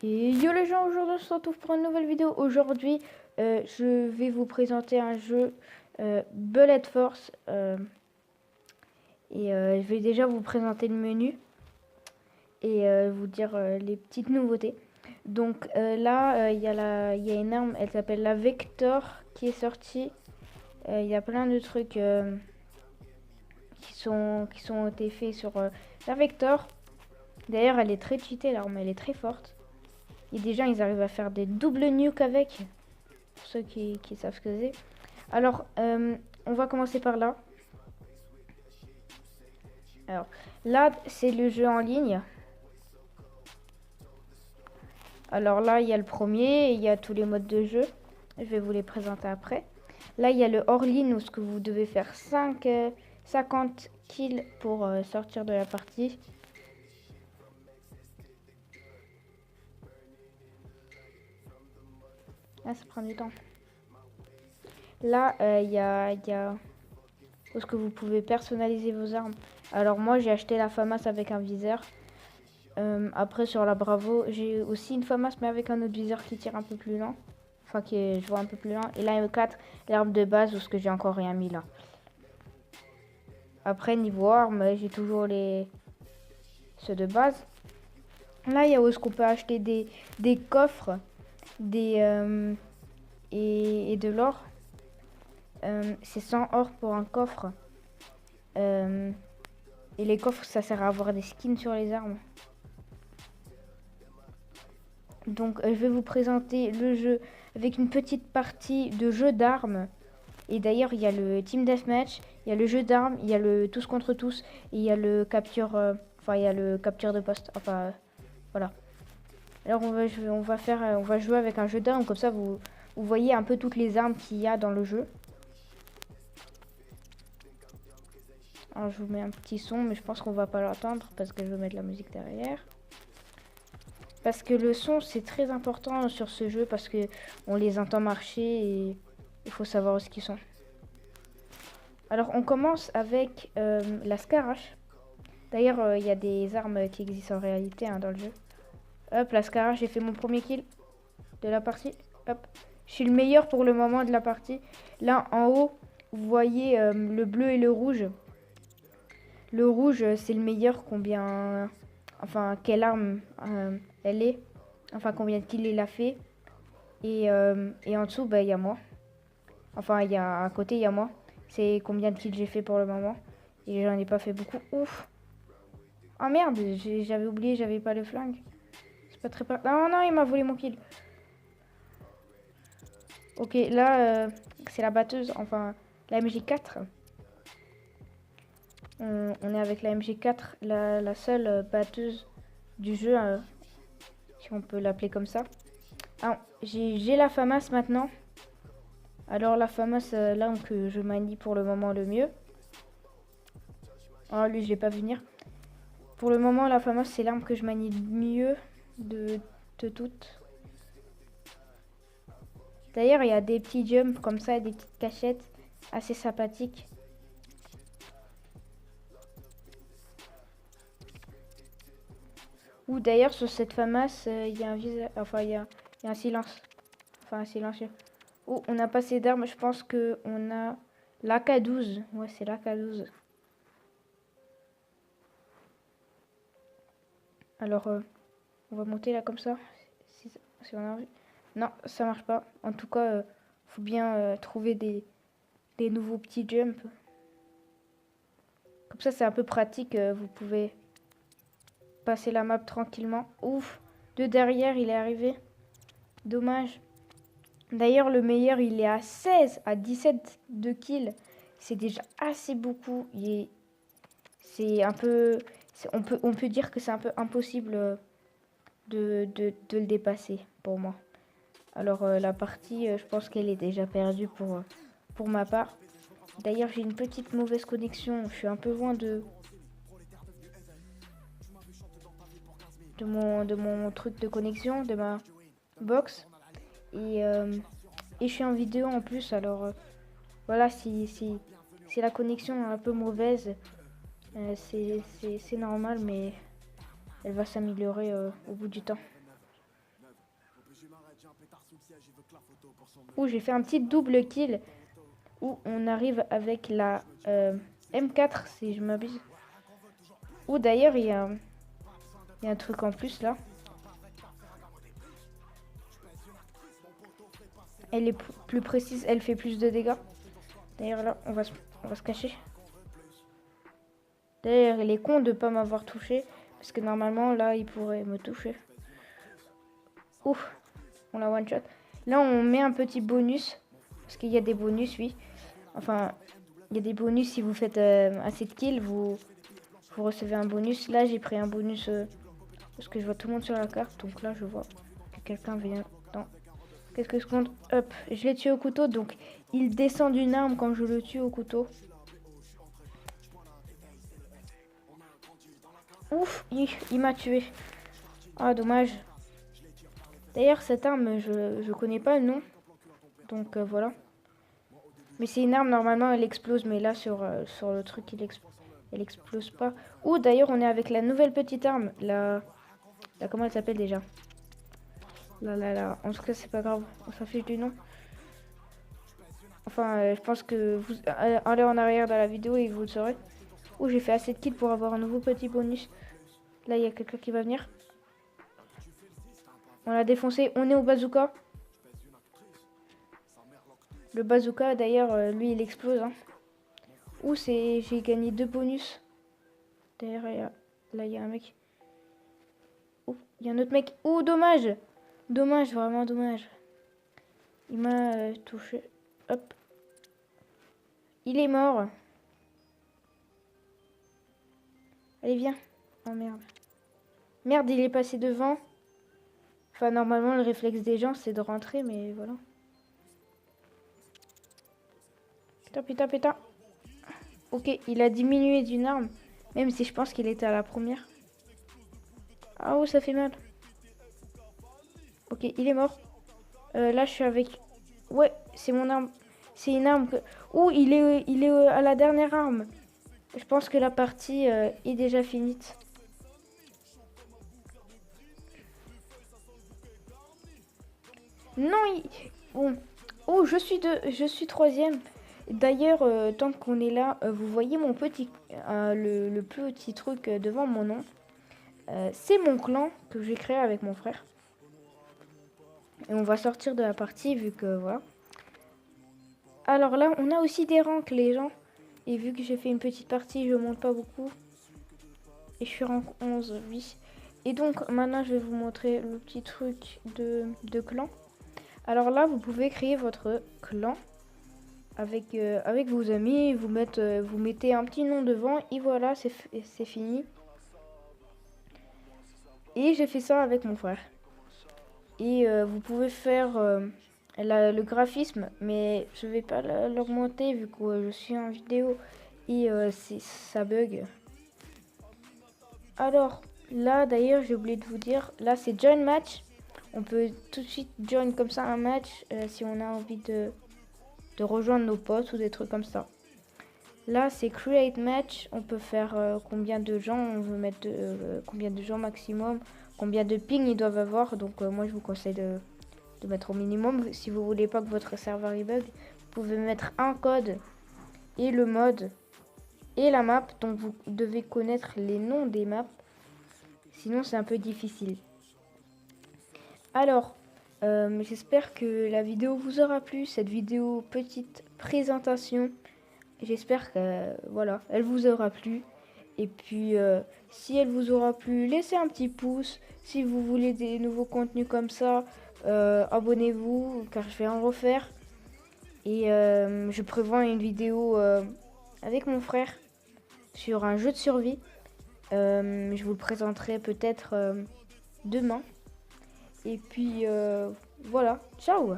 Et yo les gens, aujourd'hui on se retrouve pour une nouvelle vidéo. Aujourd'hui je vais vous présenter un jeu Bullet Force je vais déjà vous présenter le menu et vous dire les petites nouveautés. Donc là il y a une arme, elle s'appelle la Vector qui est sortie. Il y a plein de trucs qui ont été faits sur la Vector. D'ailleurs elle est très cheatée l'arme, elle est très forte. Et déjà ils arrivent à faire des doubles nukes avec. Pour ceux qui savent ce que c'est. Alors, on va commencer par là. Alors, là, c'est le jeu en ligne. Alors là, il y a le premier, il y a tous les modes de jeu. Je vais vous les présenter après. Là, il y a le hors-ligne où ce que vous devez faire 50 kills pour sortir de la partie. Ah, ça prend du temps. Là, il y a où ce que vous pouvez personnaliser vos armes. Alors moi, j'ai acheté la FAMAS avec un viseur. Après sur la Bravo, j'ai aussi une FAMAS mais avec un autre viseur qui tire un peu plus lent. Enfin je vois un peu plus lent. Et la M4, l'arme de base où ce que j'ai encore rien mis là. Après niveau armes, j'ai toujours ceux de base. Là il y a où est-ce qu'on peut acheter des coffres et de l'or. C'est 100 or pour un coffre. Et les coffres ça sert à avoir des skins sur les armes. Donc je vais vous présenter le jeu avec une petite partie de jeu d'armes. Et d'ailleurs il y a le Team Deathmatch, il y a le jeu d'armes, il y a le tous contre tous, et il y a le capture, il y a le capture de poste. Enfin voilà. Alors on va jouer avec un jeu d'armes, comme ça vous voyez un peu toutes les armes qu'il y a dans le jeu. Alors je vous mets un petit son, mais je pense qu'on va pas l'entendre parce que je vais mettre la musique derrière. Parce que le son c'est très important sur ce jeu parce que on les entend marcher et il faut savoir où ils sont. Alors on commence avec la Scarache. D'ailleurs il y a des armes qui existent en réalité dans le jeu. Hop, la Scarache, j'ai fait mon premier kill de la partie. Hop, je suis le meilleur pour le moment de la partie. Là en haut, vous voyez le bleu et le rouge. Le rouge c'est le meilleur, combien... Enfin quelle arme elle est. Enfin combien de kills il a fait. Et en dessous, il y a moi. Enfin, il y a à côté, il y a moi. C'est combien de kills j'ai fait pour le moment. Et j'en ai pas fait beaucoup. Ouf. Oh merde, j'avais oublié, j'avais pas le flingue. C'est pas très... Non, non, il m'a volé mon kill. Ok, là, c'est la batteuse. Enfin, la MG4. On est avec la MG4, la seule batteuse du jeu. Si on peut l'appeler comme ça. Ah, j'ai la FAMAS maintenant. Alors la FAMAS, l'arme que je manie pour le moment le mieux. Oh lui je l'ai pas vu venir. Pour le moment la FAMAS c'est l'arme que je manie le mieux de toutes. D'ailleurs il y a des petits jumps comme ça, des petites cachettes assez sympathiques. Ou d'ailleurs sur cette FAMAS il y a un visage, enfin il y a un silence. Enfin un silencieux. Oh on a pas assez d'armes, je pense que on a l'AK12. Ouais c'est l'AK12. Alors, on va monter là comme ça. Si on a envie. Non, ça marche pas. En tout cas, faut bien trouver des nouveaux petits jumps. Comme ça, c'est un peu pratique. Vous pouvez passer la map tranquillement. Ouf, de derrière, il est arrivé. Dommage. D'ailleurs, le meilleur, il est à 16, à 17 de kills. C'est déjà assez beaucoup. C'est un peu... On peut dire que c'est un peu impossible de le dépasser pour moi. Alors la partie, je pense qu'elle est déjà perdue pour ma part. D'ailleurs, j'ai une petite mauvaise connexion. Je suis un peu loin de mon truc de connexion, de ma box. Et je suis en vidéo en plus. Alors voilà, si la connexion est un peu mauvaise, c'est normal, mais elle va s'améliorer au bout du temps. Où j'ai fait un petit double kill. Où on arrive avec la M4 si je m'abuse. Ou d'ailleurs il y a un truc en plus là. Elle est plus précise, elle fait plus de dégâts. D'ailleurs là on va se cacher. D'ailleurs il est con de pas m'avoir touché. Parce que normalement là il pourrait me toucher. Ouf, on la one shot. Là on met un petit bonus. Parce qu'il y a des bonus, oui. Enfin, il y a des bonus si vous faites assez de kills, vous recevez un bonus. Là j'ai pris un bonus parce que je vois tout le monde sur la carte. Donc là je vois que quelqu'un vient dans quelques secondes. Hop, je l'ai tué au couteau. Donc il descend d'une arme quand je le tue au couteau. Ouf, il m'a tué. Ah dommage. D'ailleurs cette arme je connais pas le nom. Donc voilà. Mais c'est une arme, normalement elle explose, mais là sur le truc elle explose pas. Ou d'ailleurs on est avec la nouvelle petite arme, la comment elle s'appelle déjà? En tout cas c'est pas grave, on s'affiche du nom. Enfin je pense que vous allez en arrière dans la vidéo et vous le saurez. Ou j'ai fait assez de kills pour avoir un nouveau petit bonus. Là il y a quelqu'un qui va venir. On l'a défoncé, on est au bazooka. Le bazooka d'ailleurs lui il explose hein. Ouh, j'ai gagné 2 bonus. Derrière, là, il y a un mec. Ouh, il y a un autre mec. Ouh, dommage. Dommage, vraiment dommage. Il m'a touché. Hop. Il est mort. Allez, viens. Oh, merde. Merde, il est passé devant. Enfin, normalement, le réflexe des gens, c'est de rentrer, mais voilà. Putain. Ok, il a diminué d'une arme. Même si je pense qu'il était à la première. Ah oh, ça fait mal. Ok, il est mort. Là, je suis avec... Ouais, c'est mon arme. C'est une arme que... Ouh, il est à la dernière arme. Je pense que la partie est déjà finie. Non, bon. Oh, je suis troisième. D'ailleurs, tant qu'on est là, vous voyez mon petit... le petit truc devant mon nom. C'est mon clan que j'ai créé avec mon frère. Et on va sortir de la partie vu que voilà. Alors là, on a aussi des ranks les gens. Et vu que j'ai fait une petite partie, je monte pas beaucoup. Et je suis rank 11, oui. Et donc maintenant, je vais vous montrer le petit truc de clan. Alors là, vous pouvez créer votre clan avec vos amis. Vous mettez un petit nom devant et voilà, c'est fini. Et j'ai fait ça avec mon frère. Et vous pouvez faire le graphisme, mais je vais pas l'augmenter vu que je suis en vidéo et ça bug. Alors là d'ailleurs j'ai oublié de vous dire, là c'est join match. On peut tout de suite join comme ça un match si on a envie de rejoindre nos potes ou des trucs comme ça. Là c'est create match, on peut faire combien de gens on veut mettre, combien de gens maximum, combien de ping ils doivent avoir. Donc moi je vous conseille de mettre au minimum. Si vous voulez pas que votre serveur y bug, vous pouvez mettre un code et le mode et la map. Donc vous devez connaître les noms des maps, sinon c'est un peu difficile. Alors j'espère que la vidéo vous aura plu, cette vidéo petite présentation. J'espère que voilà, elle vous aura plu. Et puis si elle vous aura plu, laissez un petit pouce. Si vous voulez des nouveaux contenus comme ça, abonnez-vous car je vais en refaire. Et je prévois une vidéo avec mon frère sur un jeu de survie. Je vous le présenterai peut-être demain. Et puis voilà, ciao!